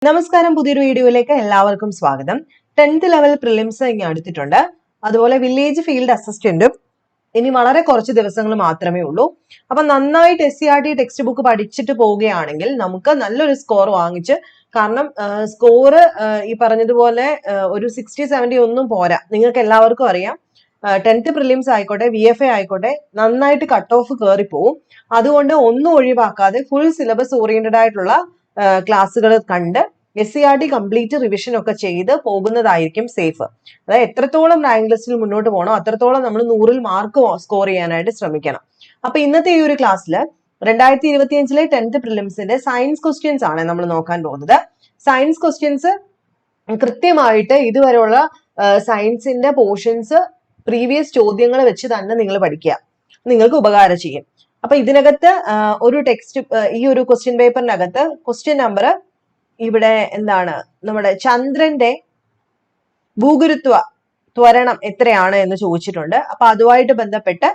നമസ്കാരം, പുതിയൊരു വീഡിയോയിലേക്ക് എല്ലാവർക്കും സ്വാഗതം. 10th ലെവൽ പ്രിലിംസ് ഇനി അടുത്തിട്ടുണ്ട്. അതുപോലെ വില്ലേജ് ഫീൽഡ് അസിസ്റ്റന്റും ഇനി വളരെ കുറച്ച് ദിവസങ്ങൾ മാത്രമേ ഉള്ളൂ. അപ്പൊ നന്നായിട്ട് SCERT ടെക്സ്റ്റ് ബുക്ക് പഠിച്ചിട്ട് പോവുകയാണെങ്കിൽ നമുക്ക് നല്ലൊരു സ്കോർ വാങ്ങിച്ച്, കാരണം സ്കോർ ഈ പറഞ്ഞതുപോലെ ഒരു 60-70 ഒന്നും പോരാ. നിങ്ങൾക്ക് എല്ലാവർക്കും അറിയാം, 10th പ്രിലിംസ് ആയിക്കോട്ടെ, VFA ആയിക്കോട്ടെ, നന്നായിട്ട് കട്ട് ഓഫ് കയറി പോവും. അതുകൊണ്ട് ഒന്നും ഒഴിവാക്കാതെ ഫുൾ സിലബസ് ഓറിയന്റഡ് ആയിട്ടുള്ള ക്ലാസ്സുകൾ കണ്ട് SCERT കംപ്ലീറ്റ് റിവിഷൻ ഒക്കെ ചെയ്ത് പോകുന്നതായിരിക്കും സേഫ്. അതായത് എത്രത്തോളം റാങ്ക് ലിസ്റ്റിൽ മുന്നോട്ട് പോകണോ അത്രത്തോളം നമ്മൾ 100-ൽ മാർക്ക് സ്കോർ ചെയ്യാനായിട്ട് ശ്രമിക്കണം. അപ്പൊ ഇന്നത്തെ ഈ ഒരു ക്ലാസ്സിൽ 2025 10th പ്രിലിംസിന്റെ സയൻസ് ക്വസ്റ്റ്യൻസ് ആണ് നമ്മൾ നോക്കാൻ പോകുന്നത്. സയൻസ് ക്വസ്റ്റ്യൻസ് കൃത്യമായിട്ട് ഇതുവരെയുള്ള സയൻസിന്റെ പോർഷൻസ് പ്രീവിയസ് ചോദ്യങ്ങൾ വെച്ച് തന്നെ നിങ്ങൾ പഠിക്കുക, നിങ്ങൾക്ക് ഉപകാരം ചെയ്യും. അപ്പൊ ഇതിനകത്ത് ഒരു ടെക്സ്റ്റ്, ഈ ഒരു ക്വസ്റ്റ്യൻ പേപ്പറിനകത്ത് ക്വസ്റ്റ്യൻ നമ്പർ ഇവിടെ എന്താണ്, നമ്മുടെ ചന്ദ്രന്റെ ഭൂഗുരുത്വ ത്വരണം എത്രയാണ് എന്ന് ചോദിച്ചിട്ടുണ്ട്. അപ്പൊ അതുമായിട്ട് ബന്ധപ്പെട്ട്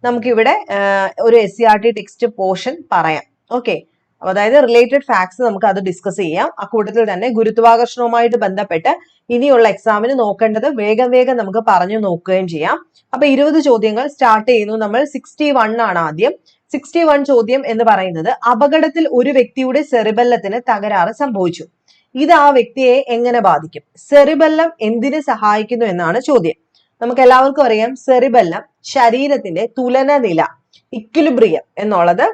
നമുക്കിവിടെ ഒരു SCERT ടെക്സ്റ്റ് പോർഷൻ പറയാം. ഓക്കെ, അതായത് റിലേറ്റഡ് ഫാക്ട്സ് നമുക്ക് അത് ഡിസ്കസ് ചെയ്യാം. അക്കൂട്ടത്തിൽ തന്നെ ഗുരുത്വാകർഷണവുമായിട്ട് ബന്ധപ്പെട്ട് ഇനിയുള്ള എക്സാമിന് നോക്കേണ്ടത് വേഗം നമുക്ക് പറഞ്ഞു നോക്കുകയും ചെയ്യാം. അപ്പൊ 20 ചോദ്യങ്ങൾ സ്റ്റാർട്ട് ചെയ്യുന്നു. നമ്മൾ 61 ആണ് ആദ്യം. 61 ചോദ്യം എന്ന് പറയുന്നത്, അപകടത്തിൽ ഒരു വ്യക്തിയുടെ സെറിബെല്ലത്തിന് തകരാറ് സംഭവിച്ചു. ഇത് ആ വ്യക്തിയെ എങ്ങനെ ബാധിക്കും? സെറിബെല്ലം എന്തിന് സഹായിക്കുന്നു എന്നാണ് ചോദ്യം. നമുക്ക് എല്ലാവർക്കും അറിയാം, സെറിബെല്ലം ശരീരത്തിന്റെ തുലന നില, ഇക്വിലിബ്രിയം എന്നുള്ളത്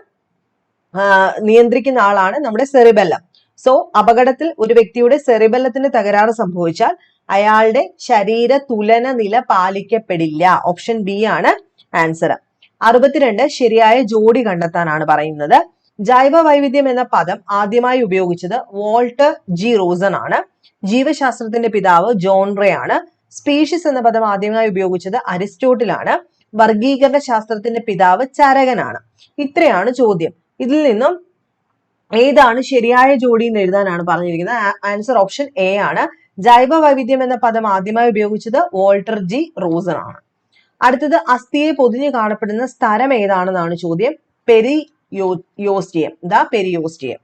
നിയന്ത്രിക്കുന്ന ആളാണ് നമ്മുടെ സെറിബെല്ലം. സോ അപകടത്തിൽ ഒരു വ്യക്തിയുടെ സെറിബെല്ലത്തിന് തകരാറ് സംഭവിച്ചാൽ അയാളുടെ ശരീര തുലന നില പാലിക്കപ്പെടില്ല. ഓപ്ഷൻ ബി ആണ് ആൻസർ. 62 ശരിയായ ജോഡി കണ്ടെത്താനാണ് പറയുന്നത്. ജൈവ വൈവിധ്യം എന്ന പദം ആദ്യമായി ഉപയോഗിച്ചത് വോൾട്ടർ ജി റോസൺ ആണ്. ജീവശാസ്ത്രത്തിന്റെ പിതാവ് ജോൺ റേ ആണ്. സ്പീഷീസ് എന്ന പദം ആദ്യമായി ഉപയോഗിച്ചത് അരിസ്റ്റോട്ടിൽ ആണ്. വർഗീകരണ ശാസ്ത്രത്തിന്റെ പിതാവ് ചരകനാണ്. ഇത്രയാണ് ചോദ്യം. ഇതിൽ നിന്നും ഏതാണ് ശരിയായ ജോഡി എന്ന് എഴുതാനാണ് പറഞ്ഞിരിക്കുന്നത്. ആൻസർ ഓപ്ഷൻ എ ആണ്. ജൈവ വൈവിധ്യം എന്ന പദം ആദ്യമായി ഉപയോഗിച്ചത് വോൾട്ടർ ജി റോസൺ ആണ്. അടുത്തത്, അസ്ഥിയെ പൊതിഞ്ഞു കാണപ്പെടുന്ന സ്ഥലം ഏതാണെന്നാണ് ചോദ്യം. പെരിയോസ്റ്റിയം. പെരിയോസ്റ്റിയം.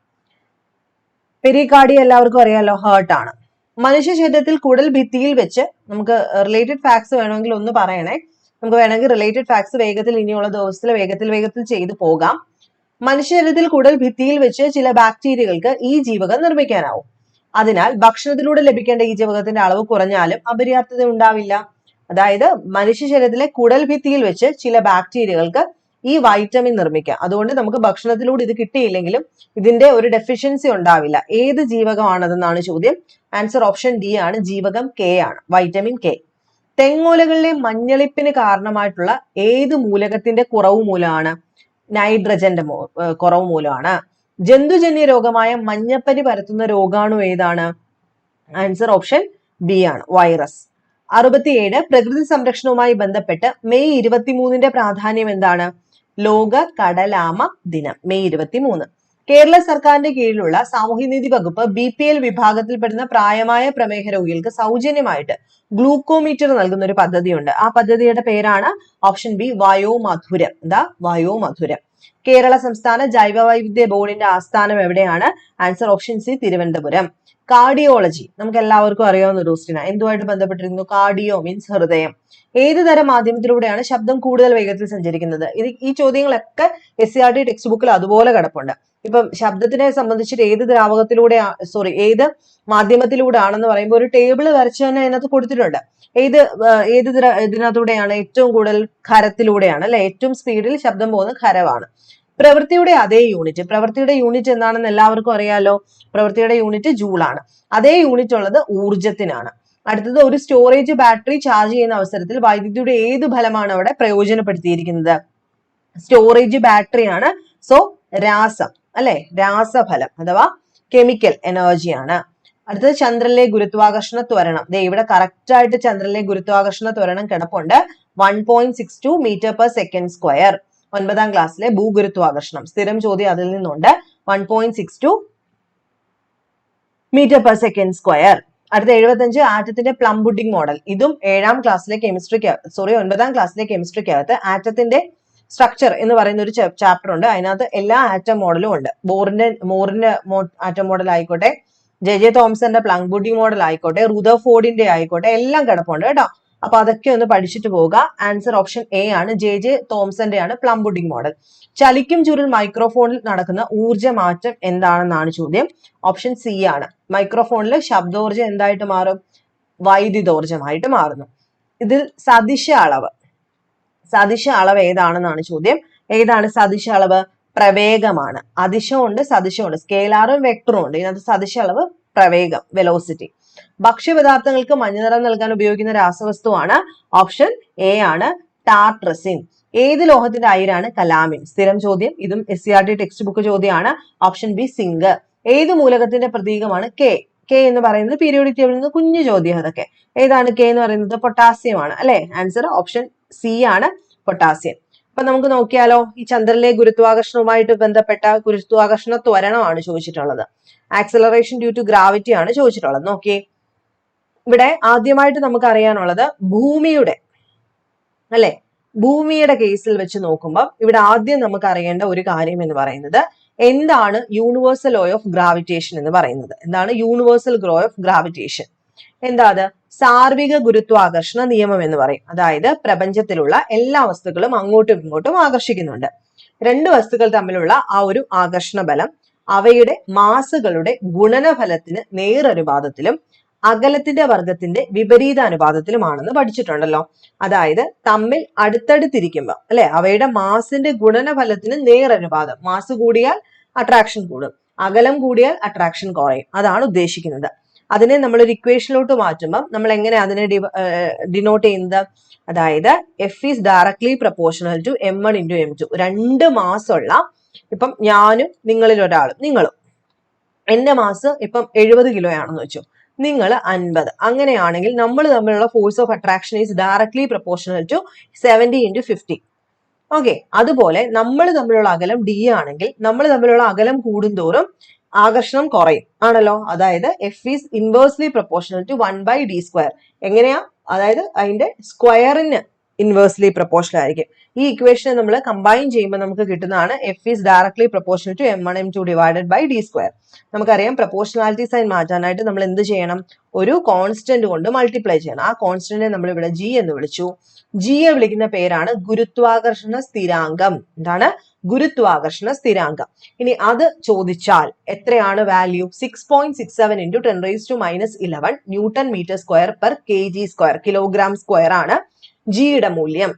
പെരികാർഡിയം എല്ലാവർക്കും അറിയാലോ, ഹേർട്ട് ആണ്. മനുഷ്യ ശരീരത്തിൽ കുടൽ ഭിത്തിയിൽ വെച്ച്, നമുക്ക് റിലേറ്റഡ് ഫാക്ട്സ് വേണമെങ്കിൽ ഒന്ന് പറയണേ. നമുക്ക് വേണമെങ്കിൽ റിലേറ്റഡ് ഫാക്ട്സ് വേഗത്തിൽ ഇനിയുള്ള ദിവസത്തിൽ വേഗത്തിൽ ചെയ്തു പോകാം. മനുഷ്യ ശരീരത്തിൽ കുടൽ ഭിത്തിയിൽ വെച്ച് ചില ബാക്ടീരിയകൾക്ക് ഈ ജീവകം നിർമ്മിക്കാനാവും. അതിനാൽ ഭക്ഷണത്തിലൂടെ ലഭിക്കേണ്ട ഈ ജീവകത്തിന്റെ അളവ് കുറഞ്ഞാലും അപര്യാപ്തത ഉണ്ടാവില്ല. അതായത് മനുഷ്യ ശരീരത്തിലെ കുടൽ ഭിത്തിയിൽ വെച്ച് ചില ബാക്ടീരിയകൾക്ക് ഈ വൈറ്റമിൻ നിർമ്മിക്കാം. അതുകൊണ്ട് നമുക്ക് ഭക്ഷണത്തിലൂടെ ഇത് കിട്ടിയില്ലെങ്കിലും ഇതിന്റെ ഒരു ഡെഫിഷ്യൻസി ഉണ്ടാവില്ല. ഏത് ജീവകമാണതെന്നാണ് ചോദ്യം. ആൻസർ ഓപ്ഷൻ ഡി ആണ്. ജീവകം കെ ആണ്, വൈറ്റമിൻ കെ. തെങ്ങോലകളിലെ മഞ്ഞളിപ്പിന് കാരണമായിട്ടുള്ള ഏത് മൂലകത്തിന്റെ കുറവ് മൂലമാണ്? നൈട്രജന്റെ കുറവ് മൂലമാണ്. ജന്തുജന്യ രോഗമായ മഞ്ഞപ്പനി പരത്തുന്ന രോഗാണു ഏതാണ്? ആൻസർ ഓപ്ഷൻ ബി ആണ്, വൈറസ്. 67 പ്രകൃതി സംരക്ഷണവുമായി ബന്ധപ്പെട്ട് മെയ് 23 പ്രാധാന്യം എന്താണ്? ലോക കടലാമ ദിനം, മെയ് 23. കേരള സർക്കാരിന്റെ കീഴിലുള്ള സാമൂഹ്യനീതി വകുപ്പ് BPL വിഭാഗത്തിൽപ്പെടുന്ന പ്രായമായ പ്രമേഹ രോഗികൾക്ക് സൗജന്യമായിട്ട് ഗ്ലൂക്കോമീറ്റർ നൽകുന്ന ഒരു പദ്ധതിയുണ്ട്. ആ പദ്ധതിയുടെ പേരാണ് ഓപ്ഷൻ ബി, വയോമധുരം. വയോമധുരം. കേരള സംസ്ഥാന ജൈവ വൈവിധ്യ ബോർഡിന്റെ ആസ്ഥാനം എവിടെയാണ്? Answer option C, Thiruvananthapuram. Cardiology നമുക്ക് എല്ലാവർക്കും അറിയാവുന്ന ഒരു ക്വസ്റ്റ്യൻ. എന്തുമായിട്ട് ബന്ധപ്പെട്ടിരിക്കുന്നു? കാർഡിയോ മീൻസ് ഹൃദയം. ഏത് തരം മാധ്യമത്തിലൂടെയാണ് ശബ്ദം കൂടുതൽ വേഗത്തിൽ സഞ്ചരിക്കുന്നത്? ഈ ചോദ്യങ്ങളൊക്കെ SCERT ടെക്സ്റ്റ് ബുക്കിൽ അതുപോലെ കിടപ്പുണ്ട്. ഇപ്പം ശബ്ദത്തിനെ സംബന്ധിച്ചിട്ട് ഏത് മാധ്യമത്തിലൂടെ ആണെന്ന് പറയുമ്പോൾ ഒരു ടേബിൾ വരച്ച് തന്നെ അതിനകത്ത് കൊടുത്തിട്ടുണ്ട്. ഇതിനകത്തൂടെയാണ് ഏറ്റവും കൂടുതൽ? ഖരത്തിലൂടെയാണ് അല്ലെ. ഏറ്റവും സ്പീഡിൽ ശബ്ദം പോകുന്ന ഖരമാണ്. പ്രവൃത്തിയുടെ അതേ യൂണിറ്റ്. പ്രവൃത്തിയുടെ യൂണിറ്റ് എന്താണെന്ന് എല്ലാവർക്കും അറിയാലോ. പ്രവൃത്തിയുടെ യൂണിറ്റ് ജൂൾ ആണ്. അതേ യൂണിറ്റ് ഉള്ളത് ഊർജത്തിനാണ്. അടുത്തത്, ഒരു സ്റ്റോറേജ് ബാറ്ററി ചാർജ് ചെയ്യുന്ന അവസരത്തിൽ വൈദ്യുതിയുടെ ഏത് ഫലമാണ് അവിടെ പ്രയോജനപ്പെടുത്തിയിരിക്കുന്നത്? സ്റ്റോറേജ് ബാറ്ററി ആണ്. സോ രാസം അല്ലെ, രാസഫലം അഥവാ കെമിക്കൽ എനർജിയാണ്. അടുത്തത്, ചന്ദ്രനിലെ ഗുരുത്വാകർഷണ ത്വരണം. ഇവിടെ കറക്റ്റ് ആയിട്ട് ചന്ദ്രനിലെ ഗുരുത്വാകർഷണ ത്വരണം കിടപ്പുണ്ട്. 1.62 m/s². 9ാം ക്ലാസ്സിലെ ഭൂഗുരുത്വാകർഷണം സ്ഥിരം ചോദ്യം അതിൽ നിന്നുണ്ട്. 1.62 m/s². അടുത്ത 75, ആറ്റത്തിന്റെ പ്ലം പുഡിംഗ് മോഡൽ. ഇതും 9ാം ക്ലാസ്സിലെ കെമിസ്ട്രിക്കകത്ത് ആറ്റത്തിന്റെ സ്ട്രക്ചർ എന്ന് പറയുന്ന ഒരു ചാപ്റ്റർ ഉണ്ട്. അതിനകത്ത് എല്ലാ ആറ്റം മോഡലും ഉണ്ട്. മോറിന്റെ ആറ്റം മോഡൽ ആയിക്കോട്ടെ, ജെ തോംസന്റെ പ്ലങ് പുഡിംഗ് മോഡൽ ആയിക്കോട്ടെ, റുദർഫോർഡിന്റെ ആയിക്കോട്ടെ, എല്ലാം കിടപ്പുണ്ട് കേട്ടോ. അപ്പൊ അതൊക്കെ ഒന്ന് പഠിച്ചിട്ട് പോവുക. ആൻസർ ഓപ്ഷൻ എ ആണ്, ജെ തോംസന്റെ ആണ് പ്ലം പുഡിംഗ് മോഡൽ. ചലിക്കും ചുരുൾ മൈക്രോഫോണിൽ നടക്കുന്ന ഊർജ്ജ മാറ്റം എന്താണെന്നാണ് ചോദ്യം. ഓപ്ഷൻ സി ആണ്. മൈക്രോഫോണിൽ ശബ്ദോർജ്ജം എന്തായിട്ട് മാറും? വൈദ്യുതോർജ്ജമായിട്ട് മാറുന്നു. ഇതിൽ സദിശ അളവ് ഏതാണെന്നാണ് ചോദ്യം. ഏതാണ് സദിശ അളവ്? പ്രവേഗമാണ്. അതിശമുണ്ട്, സദിശമുണ്ട്, സ്കേലാറും വെക്ടറും ഉണ്ട്. ഇതിനകത്ത് സദിശ അളവ് പ്രവേഗം, വെലോസിറ്റി. ഭക്ഷ്യപദാർത്ഥങ്ങൾക്ക് മഞ്ഞനിറം നൽകാൻ ഉപയോഗിക്കുന്ന രാസവസ്തുവാണ്. ഓപ്ഷൻ എ ആണ്, ടാർട്രസിൻ. ഏത് ലോഹത്തിന്റെ അയിരാണ് കലാമിൻ? സ്ഥിരം ചോദ്യം, ഇതും SCERT ടെക്സ്റ്റ് ബുക്ക് ചോദ്യമാണ്. Option B zinc. ഏത് മൂലകത്തിന്റെ പ്രതീകമാണ് കെ? കെ എന്ന് പറയുന്നത് പീരിയോഡിക് ടേബിളിൽ നിന്ന് കുഞ്ഞു ചോദ്യം അതൊക്കെ. ഏതാണ് കെ എന്ന് പറയുന്നത്? പൊട്ടാസ്യം ആണ് അല്ലെ. ആൻസർ ഓപ്ഷൻ സി ആണ്, പൊട്ടാസ്യം. അപ്പൊ നമുക്ക് നോക്കിയാലോ, ഈ ചന്ദ്രനിലെ ഗുരുത്വാകർഷണവുമായിട്ട് ബന്ധപ്പെട്ട ഗുരുത്വാകർഷണ ത്വരണമാണ് ചോദിച്ചിട്ടുള്ളത്. ആക്സലറേഷൻ ഡ്യൂ ടു ഗ്രാവിറ്റി ആണ് ചോദിച്ചിട്ടുള്ളത്. നോക്കിയേ, ഇവിടെ ആദ്യമായിട്ട് നമുക്ക് അറിയാനുള്ളത് ഭൂമിയുടെ അല്ലെ, ഭൂമിയുടെ കേസിൽ വെച്ച് നോക്കുമ്പോൾ ഇവിടെ ആദ്യം നമുക്ക് അറിയേണ്ട ഒരു കാര്യം എന്ന് പറയുന്നത് എന്താണ് യൂണിവേഴ്സൽ ലോ ഓഫ് ഗ്രാവിറ്റേഷൻ എന്ന് പറയുന്നത്. എന്താണ് യൂണിവേഴ്സൽ ലോ ഓഫ് ഗ്രാവിറ്റേഷൻ? എന്താ അത്? സാർവിക ഗുരുത്വാകർഷണ നിയമം എന്ന് പറയും. അതായത് പ്രപഞ്ചത്തിലുള്ള എല്ലാ വസ്തുക്കളും അങ്ങോട്ടും ഇങ്ങോട്ടും ആകർഷിക്കുന്നുണ്ട്. രണ്ട് വസ്തുക്കൾ തമ്മിലുള്ള ആ ഒരു ആകർഷണ ബലം അവയുടെ മാസുകളുടെ ഗുണനഫലത്തിന് നേരനുപാതത്തിലും അകലത്തിന്റെ വർഗത്തിന്റെ വിപരീതാനുപാതത്തിലുമാണെന്ന് പഠിച്ചിട്ടുണ്ടല്ലോ. അതായത് തമ്മിൽ അടുത്തടുത്തിരിക്കുമ്പോൾ അല്ലെ, അവയുടെ മാസിന്റെ ഗുണനഫലത്തിന് നേരനുപാതം. മാസ് കൂടിയാൽ അട്രാക്ഷൻ കൂടും, അകലം കൂടിയാൽ അട്രാക്ഷൻ കുറയും. അതാണ് ഉദ്ദേശിക്കുന്നത്. അതിനെ നമ്മൾ ഒരു ഇക്വേഷനിലോട്ട് മാറ്റുമ്പോൾ നമ്മൾ എങ്ങനെ അതിനെ ഡിനോട്ട് ചെയ്യുന്നത്? അതായത് F is directly proportional to m1 × m2. രണ്ട് മാസുള്ള, ഇപ്പം ഞാനും നിങ്ങളിൽ ഒരാളും, നിങ്ങളും, എന്റെ മാസ് ഇപ്പം 70 കിലോ ആണെന്ന് വെച്ചു, നിങ്ങൾ 50. അങ്ങനെയാണെങ്കിൽ നമ്മൾ തമ്മിലുള്ള force of attraction is directly proportional to 70 × 50. Okay. അതുപോലെ നമ്മൾ തമ്മിലുള്ള അകലം d ആണെങ്കിൽ നമ്മൾ തമ്മിലുള്ള അകലം കൂടുന്തോറും ആകർഷണം കുറയും ആണല്ലോ. അതായത് F is inversely proportional to 1/d². എങ്ങനെയാ? അതായത് അതിന്റെ സ്ക്വയറിന് ഇൻവേഴ്സ്ലി പ്രൊപ്പോർഷണൽ ആയിരിക്കും. ഈ ഇക്വേഷനെ നമ്മൾ കമ്പൈൻ ചെയ്യുമ്പോൾ നമുക്ക് കിട്ടുന്നതാണ് F is directly proportional to m1 m2 / d². നമുക്കറിയാം പ്രൊപ്പോർഷണാലിറ്റി സൈൻ മാറ്റാനായിട്ട് നമ്മൾ എന്ത് ചെയ്യണം? ഒരു കോൺസ്റ്റന്റ് കൊണ്ട് മൾട്ടിപ്ലൈ ചെയ്യണം. ആ കോൺസ്റ്റന്റിനെ നമ്മൾ ഇവിടെ ജി എന്ന് വിളിച്ചു. ജിയെ വിളിക്കുന്ന പേരാണ് ഗുരുത്വാകർഷണ സ്ഥിരാങ്കം. എന്താണ്? ഗുരുത്വാകർഷണ സ്ഥിരാങ്കം. ഇനി അത് ചോദിച്ചാൽ എത്രയാണ് value? 6.67 × 10⁻11 newton metre square per kg², kilogram square ആണ് ജിയുടെ മൂല്യം.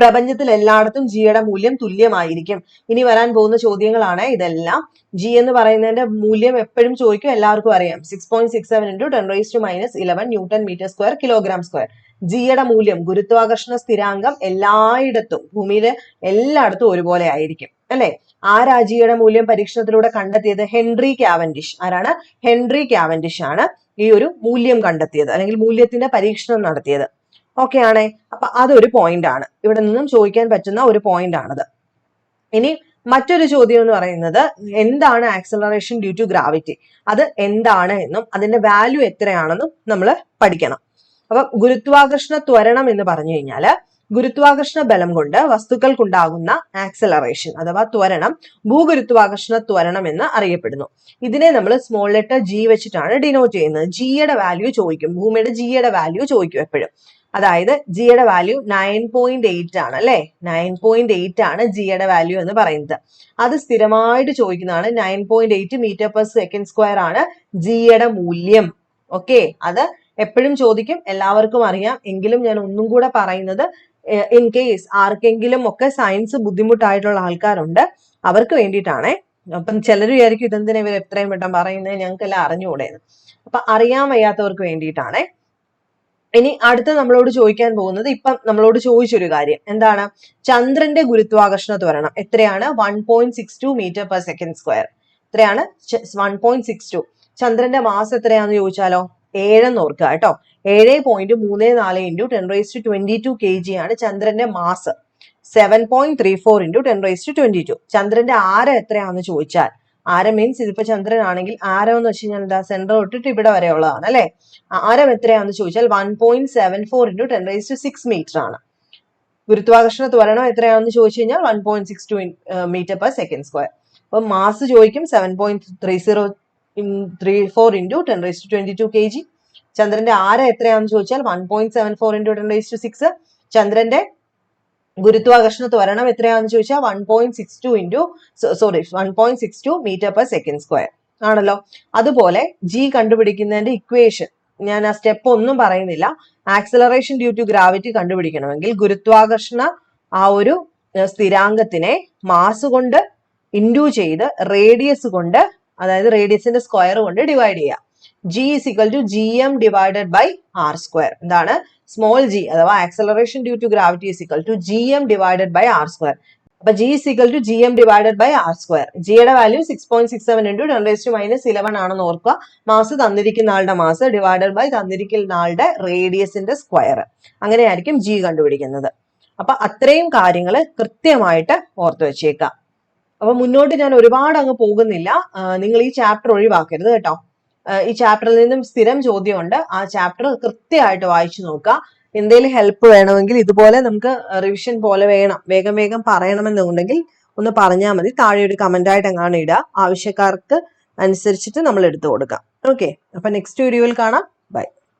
പ്രപഞ്ചത്തിൽ എല്ലായിടത്തും ജിയുടെ മൂല്യം തുല്യമായിരിക്കും. ഇനി വരാൻ പോകുന്ന ചോദ്യങ്ങളാണ് ഇതെല്ലാം. ജി എന്ന് പറയുന്നതിന്റെ മൂല്യം എപ്പോഴും ചോദിക്കും, എല്ലാവർക്കും അറിയാം. 6.67 × 10⁻11 newton metre square, kilogram square. ജിയുടെ മൂല്യം, ഗുരുത്വാകർഷണ സ്ഥിരാങ്കം എല്ലായിടത്തും, ഭൂമിയിലെ എല്ലായിടത്തും ഒരുപോലെ ആയിരിക്കും അല്ലെ. ആരാ ജിയുടെ മൂല്യം പരീക്ഷണത്തിലൂടെ കണ്ടെത്തിയത്? Henry Cavendish. ആരാണ്? ഹെൻറി കാവൻഡിഷ് ആണ് ഈ ഒരു മൂല്യം കണ്ടെത്തിയത്, അല്ലെങ്കിൽ മൂല്യത്തിന്റെ പരീക്ഷണം നടത്തിയത്. ഓക്കെ ആണേ. അപ്പൊ അതൊരു പോയിന്റ് ആണ്, ഇവിടെ നിന്നും ചോദിക്കാൻ പറ്റുന്ന ഒരു പോയിന്റ് ആണത്. ഇനി മറ്റൊരു ചോദ്യം എന്ന് പറയുന്നത് എന്താണ് ആക്സലറേഷൻ ഡ്യൂ ടു ഗ്രാവിറ്റി? അത് എന്താണ് എന്നും അതിന്റെ വാല്യൂ എത്രയാണെന്നും നമ്മൾ പഠിക്കണം. അപ്പൊ ഗുരുത്വാകർഷണ ത്വരണം എന്ന് പറഞ്ഞു കഴിഞ്ഞാൽ ഗുരുത്വാകർഷണ ബലം കൊണ്ട് വസ്തുക്കൾക്കുണ്ടാകുന്ന ആക്സലറേഷൻ അഥവാ ത്വരണം ഭൂഗുരുത്വാകർഷണ ത്വരണം എന്ന് അറിയപ്പെടുന്നു. ഇതിനെ നമ്മൾ സ്മോൾ ലെറ്റർ ജി വെച്ചിട്ടാണ് ഡിനോട്ട് ചെയ്യുന്നത്. ജിയുടെ വാല്യൂ ചോദിക്കും, ഭൂമിയുടെ ജിയുടെ വാല്യൂ ചോദിക്കും എപ്പോഴും. അതായത് ജിയുടെ വാല്യൂ 9.8 ആണ് അല്ലെ. 9.8 ആണ് ജിയുടെ വാല്യൂ എന്ന് പറയുന്നത്. അത് സ്ഥിരമായിട്ട് ചോദിക്കുന്നതാണ്. 9.8 m/s² ആണ് ജിയുടെ മൂല്യം. ഓക്കെ, അത് എപ്പോഴും ചോദിക്കും, എല്ലാവർക്കും അറിയാം. എങ്കിലും ഞാൻ ഒന്നും കൂടെ പറയുന്നത്, ഇൻ കേസ് ആർക്കെങ്കിലും ഒക്കെ സയൻസ് ബുദ്ധിമുട്ടായിട്ടുള്ള ആൾക്കാരുണ്ട്, അവർക്ക് വേണ്ടിയിട്ടാണ്. അപ്പം ചിലർ വിചാരിക്കും ഇതെന്തിനാ ഇവർ എത്രയും വട്ടം പറയുന്നത്, ഞങ്ങൾക്കെല്ലാം അറിഞ്ഞുകൂടെയെന്ന്. അപ്പൊ അറിയാൻ വയ്യാത്തവർക്ക് വേണ്ടിയിട്ടാണ്. ഇനി അടുത്ത നമ്മളോട് ചോദിക്കാൻ പോകുന്നത്, ഇപ്പം നമ്മളോട് ചോദിച്ചൊരു കാര്യം എന്താണ്? ചന്ദ്രന്റെ ഗുരുത്വാകർഷണ ത്വരണം എത്രയാണ്? 1.62 m/s². എത്രയാണ്? 1.62. ചന്ദ്രന്റെ മാസ് എത്രയാണെന്ന് ചോദിച്ചാലോ? 7 എന്ന് ഓർക്കുക കേട്ടോ. 7.34 × 10⁻22 kg ആണ് ചന്ദ്രന്റെ മാസ്. 7.34 × 10⁻22. ചന്ദ്രന്റെ ആരം എത്രയാണെന്ന് ചോദിച്ചാൽ, ആരം മീൻസ് ഇതിപ്പോ ചന്ദ്രൻ ആണെങ്കിൽ ആരം എന്ന് വെച്ച് കഴിഞ്ഞാൽ എന്താ? സെന്റർ തൊട്ടിട്ട് ഇവിടെ വരെ ഉള്ളതാണ് അല്ലെ. ആരം എത്രയാണെന്ന് ചോദിച്ചാൽ 1.74 × 10⁻6 മീറ്റർ ആണ്. ഗുരുത്വാകർഷണ ത്വരണം എത്രയാണെന്ന് ചോദിച്ചു കഴിഞ്ഞാൽ 1.62 m/s². അപ്പൊ മാസ് ചോദിക്കും 7.30 4 into 10⁻22 kg. ചന്ദ്രന്റെ ആരം എത്രയാണെന്ന് ചോദിച്ചാൽ 1.74 into 10⁻6. ചന്ദ്രന്റെ ഗുരുത്വാകർഷണ ത്വരണം എത്രയാണെന്ന് ചോദിച്ചാൽ 1.62 മീറ്റർ പെർ സെക്കൻഡ് സ്ക്വയർ ആണല്ലോ. അതുപോലെ ജി കണ്ടുപിടിക്കുന്നതിന്റെ ഇക്വേഷൻ ഞാൻ ആ സ്റ്റെപ്പ് ഒന്നും പറയുന്നില്ല. ആക്സലറേഷൻ ഡ്യൂ ടു ഗ്രാവിറ്റി കണ്ടുപിടിക്കണമെങ്കിൽ ഗുരുത്വാകർഷണ ആ ഒരു സ്ഥിരാങ്കത്തിനെ മാസ് കൊണ്ട് ഇൻഡ്യൂ ചെയ്ത് റേഡിയസ് കൊണ്ട്, അതായത് റേഡിയസിന്റെ സ്ക്വയർ കൊണ്ട് ഡിവൈഡ് ചെയ്യുക. G is equal to GM divided by R square. എന്താണ് സ്മോൾ ജി അഥവാ acceleration due to gravity is equal to GM divided by R square. അപ്പൊ g is equal to GM divided by R square. ജിയുടെ value 6.67 into 10⁻11 ആണെന്ന് ഓർക്കുക. Mass തന്നിരിക്കുന്ന ആളുടെ mass divided by തന്നിരിക്കുന്ന ആളുടെ റേഡിയസിന്റെ സ്ക്വയർ. അങ്ങനെയായിരിക്കും ജി കണ്ടുപിടിക്കുന്നത്. അപ്പൊ അത്രയും കാര്യങ്ങൾ കൃത്യമായിട്ട് ഓർത്തു വെച്ചേക്കാം. അപ്പൊ മുന്നോട്ട് ഞാൻ ഒരുപാട് അങ്ങ് പോകുന്നില്ല. നിങ്ങൾ ഈ ചാപ്റ്റർ ഒഴിവാക്കരുത് കേട്ടോ. ഈ ചാപ്റ്ററിൽ നിന്നും സ്ഥിരം ചോദ്യമുണ്ട്. ആ ചാപ്റ്റർ കൃത്യമായിട്ട് വായിച്ചു നോക്കുക. എന്തെങ്കിലും ഹെൽപ്പ് വേണമെങ്കിൽ ഇതുപോലെ നമുക്ക് റിവിഷൻ പോലെ വേണം, വേഗം വേഗം പറയണമെന്നുണ്ടെങ്കിൽ ഒന്ന് പറഞ്ഞാൽ മതി. താഴെ ഒരു കമന്റ് ആയിട്ട് എങ്ങാണ് ഇടുക. ആവശ്യക്കാർക്ക് അനുസരിച്ചിട്ട് നമ്മൾ എടുത്തു കൊടുക്കാം. ഓക്കെ, അപ്പൊ നെക്സ്റ്റ് വീഡിയോയിൽ കാണാം. ബൈ.